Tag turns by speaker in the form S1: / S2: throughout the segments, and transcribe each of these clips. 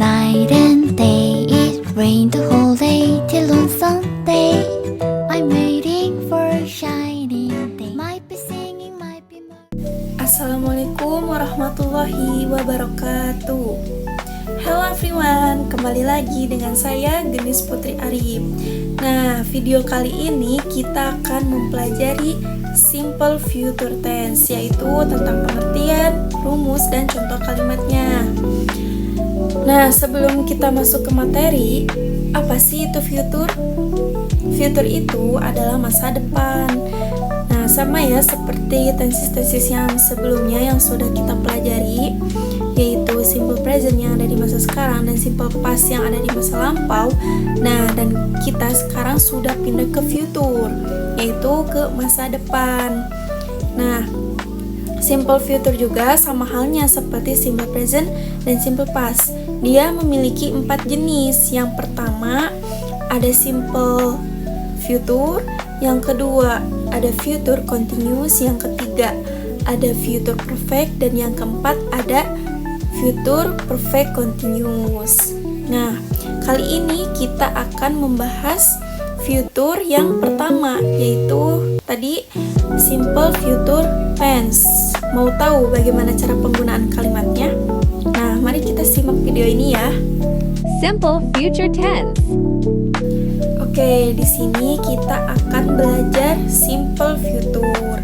S1: night and day. It rained the whole day till on Sunday. I'm waiting for a shining day. Might be singing, might be
S2: Assalamualaikum warahmatullahi wabarakatuh. Hello everyone, kembali lagi dengan saya Genis Putri Arif. Nah, video kali ini kita akan mempelajari simple future tense, yaitu tentang pengertian, rumus, dan contoh kalimatnya. Nah, sebelum kita masuk ke materi, apa sih itu future? Future itu adalah masa depan. Nah, sama ya seperti tenses-tenses yang sebelumnya yang sudah kita pelajari, yaitu simple present yang ada di masa sekarang dan simple past yang ada di masa lampau. Nah, dan kita sekarang sudah pindah ke future, yaitu ke masa depan. Nah, simple future juga sama halnya seperti simple present dan simple past. Dia memiliki 4 jenis. Yang pertama ada simple future, yang kedua ada future continuous, yang ketiga ada future perfect, dan yang keempat ada future perfect continuous. Nah, kali ini kita akan membahas future yang pertama, yaitu tadi simple future tense. Mau tahu bagaimana cara penggunaan kalimatnya? Nah, mari kita simak video ini ya.
S3: Simple future tense.
S2: Oke, di sini kita akan belajar simple future.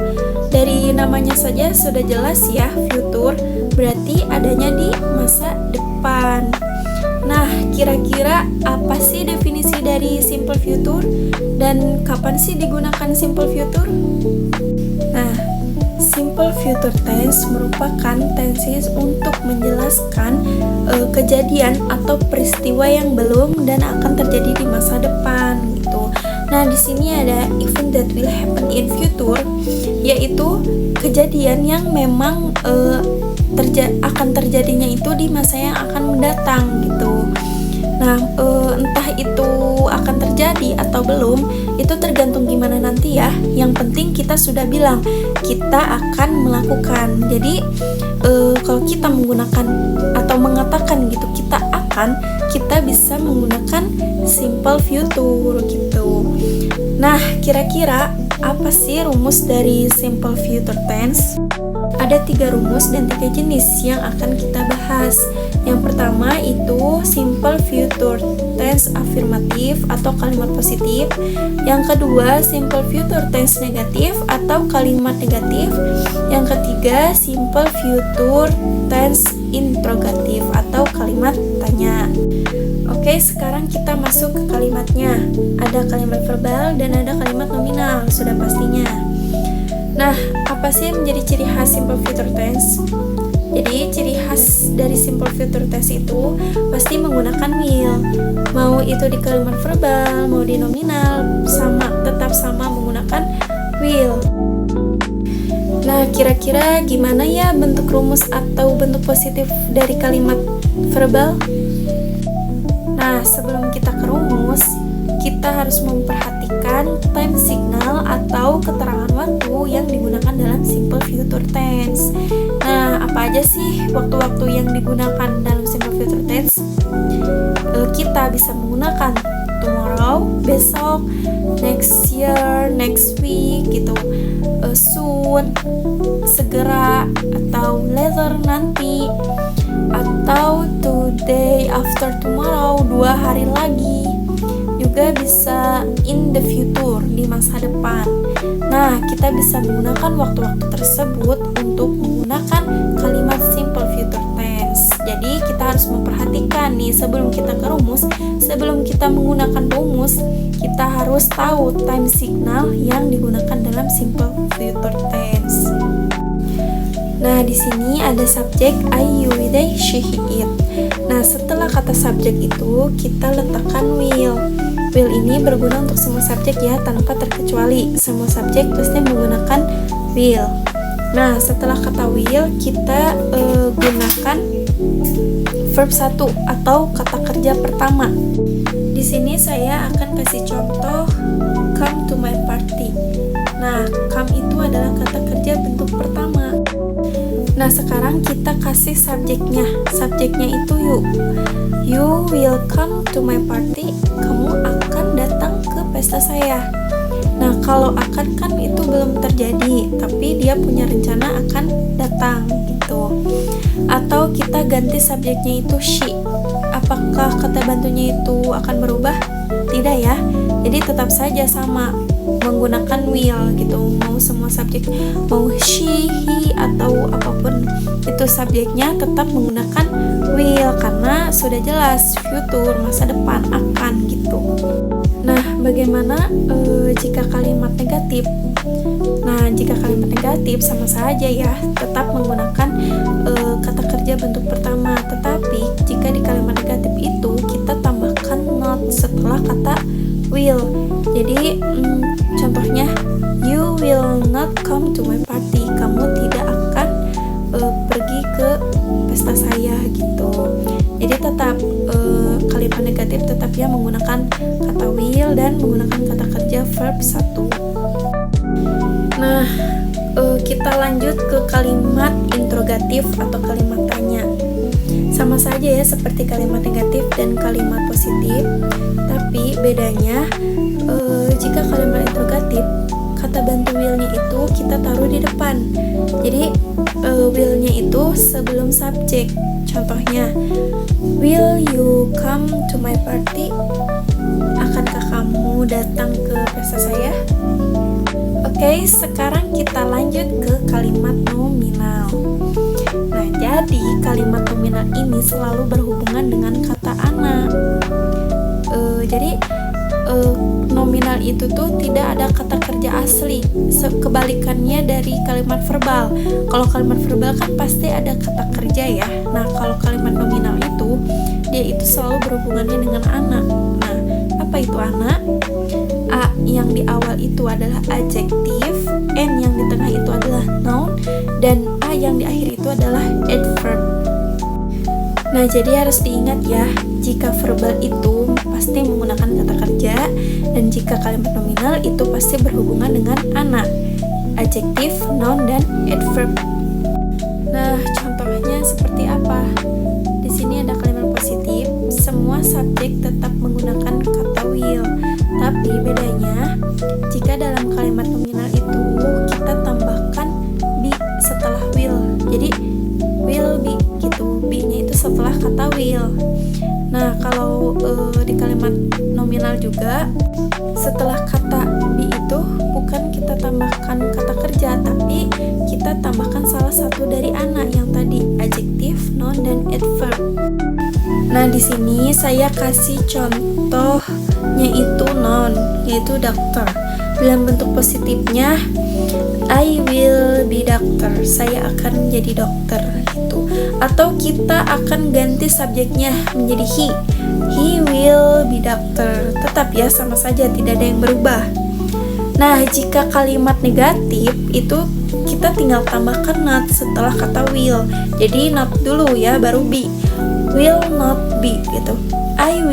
S2: Dari namanya saja sudah jelas ya, future berarti adanya di masa depan. Nah, kira-kira apa sih definisi dari simple future dan kapan sih digunakan simple future? Nah, simple future tense merupakan tenses untuk menjelaskan kejadian atau peristiwa yang belum dan akan terjadi di masa depan gitu. Nah, di sini ada event that will happen in future, yaitu kejadian yang memang akan terjadinya itu di masa yang akan mendatang gitu. Nah, entah itu akan terjadi atau belum, itu tergantung gimana nanti ya. Yang penting kita sudah bilang kita akan melakukan. Jadi kalau kita menggunakan atau mengatakan gitu kita bisa menggunakan simple future gitu. Nah, kira-kira apa sih rumus dari simple future tense? Ada 3 rumus dan 3 jenis yang akan kita bahas. Yang pertama itu simple future tense afirmatif atau kalimat positif. Yang kedua simple future tense negatif atau kalimat negatif. Yang ketiga simple future tense interrogatif atau kalimat tanya. Oke, sekarang kita masuk ke kalimatnya. Ada kalimat verbal dan ada kalimat nominal, sudah pastinya. Nah, apa sih yang menjadi ciri khas simple future tense? Jadi, ciri khas dari simple future tense itu pasti menggunakan will. Mau itu di kalimat verbal, mau di nominal, tetap sama menggunakan will. Nah, kira-kira gimana ya bentuk rumus atau bentuk positif dari kalimat verbal? Nah, sebelum kita ke rumus, kita harus memperhatikan time signal atau keterangan waktu yang digunakan dalam simple future tense. Nah, apa aja sih waktu-waktu yang digunakan dalam simple future tense? Kita bisa menggunakan tomorrow, besok, next year, next week gitu, soon, segera, atau later, nanti, atau today, after tomorrow, 2 hari lagi. Juga bisa in the future, di masa depan. Nah, kita bisa menggunakan waktu-waktu tersebut untuk menggunakan kalimat simple future tense. Jadi kita harus memperhatikan nih sebelum kita ke rumus, sebelum kita menggunakan rumus, kita harus tahu time signal yang digunakan dalam simple future tense. Nah, di sini ada subjek I, you, they, she, he, it. Nah, setelah kata subjek itu kita letakkan will. Will ini berguna untuk semua subjek ya, tanpa terkecuali. Semua subjek pasti menggunakan will. Nah, setelah kata will kita gunakan verb 1 atau kata kerja pertama. Di sini saya akan kasih contoh come to my party. Nah, come itu adalah kata kerja bentuk pertama. Nah, sekarang kita kasih subjeknya. Subjeknya itu you. You will come to my party. Kamu akan datang ke pesta saya. Nah, kalau akan kan itu belum terjadi, tapi dia punya rencana akan datang gitu. Atau kita ganti subjeknya itu she. Apakah kata bantunya itu akan berubah? Tidak ya. Jadi tetap saja sama, menggunakan will gitu. Mau semua subjek, mau she, he, atau apapun itu subjeknya tetap menggunakan will karena sudah jelas future, masa depan, akan gitu. Nah, bagaimana jika kalimat negatif? Nah, jika kalimat negatif sama saja ya, tetap menggunakan kata kerja bentuk pertama. Tetapi jika di kalimat negatif itu kita tambahkan not setelah kata will. Jadi contohnya, you will not come to my party. Kamu tidak akan pergi ke pesta saya gitu. Jadi tetap kalimat negatif tetap ya menggunakan kata will dan menggunakan kata kerja verb 1. Nah, kita lanjut ke kalimat interrogatif atau kalimat tanya. Sama saja ya seperti kalimat negatif dan kalimat positif, tapi bedanya jika kalimat interrogatif, kata bantu will-nya itu kita taruh di depan. Jadi will-nya itu sebelum subjek. Contohnya, will you come to my party? Akankah kamu datang ke pesta saya? Oke, sekarang kita lanjut ke kalimat nominal. Nah, jadi kalimat nominal ini selalu berhubungan dengan kata ana. Jadi nominal itu tuh tidak ada kata kerja asli. Kebalikannya dari kalimat verbal. Kalau kalimat verbal kan pasti ada kata kerja ya. Nah, kalau kalimat nominal itu dia itu selalu berhubungannya dengan ana. Nah, apa itu ana? A yang di awal itu adalah adjektif, N yang di tengah itu adalah noun, dan A yang di akhir itu adalah adverb. Nah, jadi harus diingat ya, jika verbal itu pasti menggunakan kata kerja, dan jika kalimat nominal itu pasti berhubungan dengan ana, adjektif, noun, dan adverb. Nah, contohnya seperti apa? Di sini ada kalimat positif, semua subjek tetap menggunakan kata will. Tapi bedanya, jika dalam kalimat nominal itu kita tambahkan be setelah will. Jadi will be gitu, be-nya itu setelah kata will. Nah, kalau di kalimat nominal juga setelah kata be itu bukan kita tambahkan kata kerja, tapi kita tambahkan salah satu dari ana yang tadi, adjektif, noun, dan adverb. Nah, di sini saya kasih contohnya itu noun, yaitu doctor. Dalam bentuk positifnya, I will be doctor. Saya akan menjadi dokter gitu. Atau kita akan ganti subjeknya menjadi he. He will be doctor. Tetap ya sama saja, tidak ada yang berubah. Nah, jika kalimat negatif itu kita tinggal tambahkan not setelah kata will. Jadi not dulu ya, baru be. Will not be gitu. I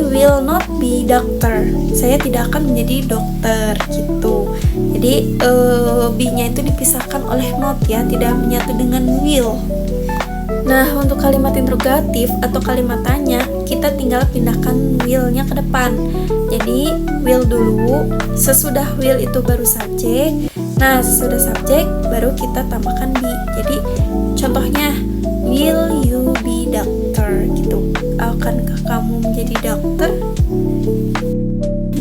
S2: will not be doctor. Saya tidak akan menjadi dokter gitu. Jadi be-nya itu dipisahkan oleh not ya, tidak menyatu dengan will. Nah, untuk kalimat interrogatif atau kalimat tanya, kita tinggal pindahkan will-nya ke depan. Jadi will dulu, sesudah will itu baru subjek. Nah, sesudah subjek baru kita tambahkan be. Jadi contohnya, will you be doctor gitu. Akankah kamu menjadi dokter?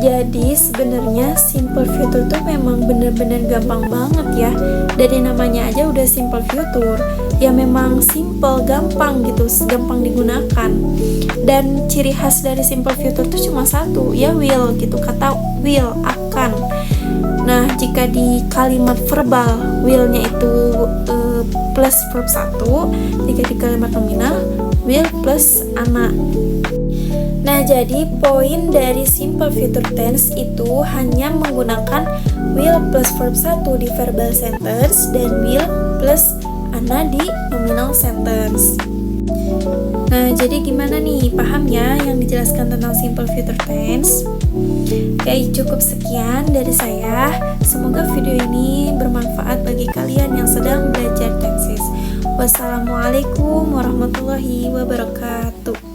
S2: Jadi sebenarnya simple future tuh memang benar-benar gampang banget ya. Dari namanya aja udah simple future. Ya memang simple, gampang gitu, gampang digunakan. Dan ciri khas dari simple future tuh cuma satu, ya will gitu, kata will, akan. Nah, jika di kalimat verbal will-nya itu plus verb 1, jika di kalimat nominal will plus ana. Nah, jadi poin dari simple future tense itu hanya menggunakan will plus verb 1 di verbal sentence dan will plus ana di nominal sentence. Nah, jadi gimana nih, paham ya yang dijelaskan tentang simple future tense? Oke, cukup sekian dari saya. Semoga video ini bermanfaat bagi kalian yang sedang belajar Texas. Wassalamualaikum warahmatullahi wabarakatuh.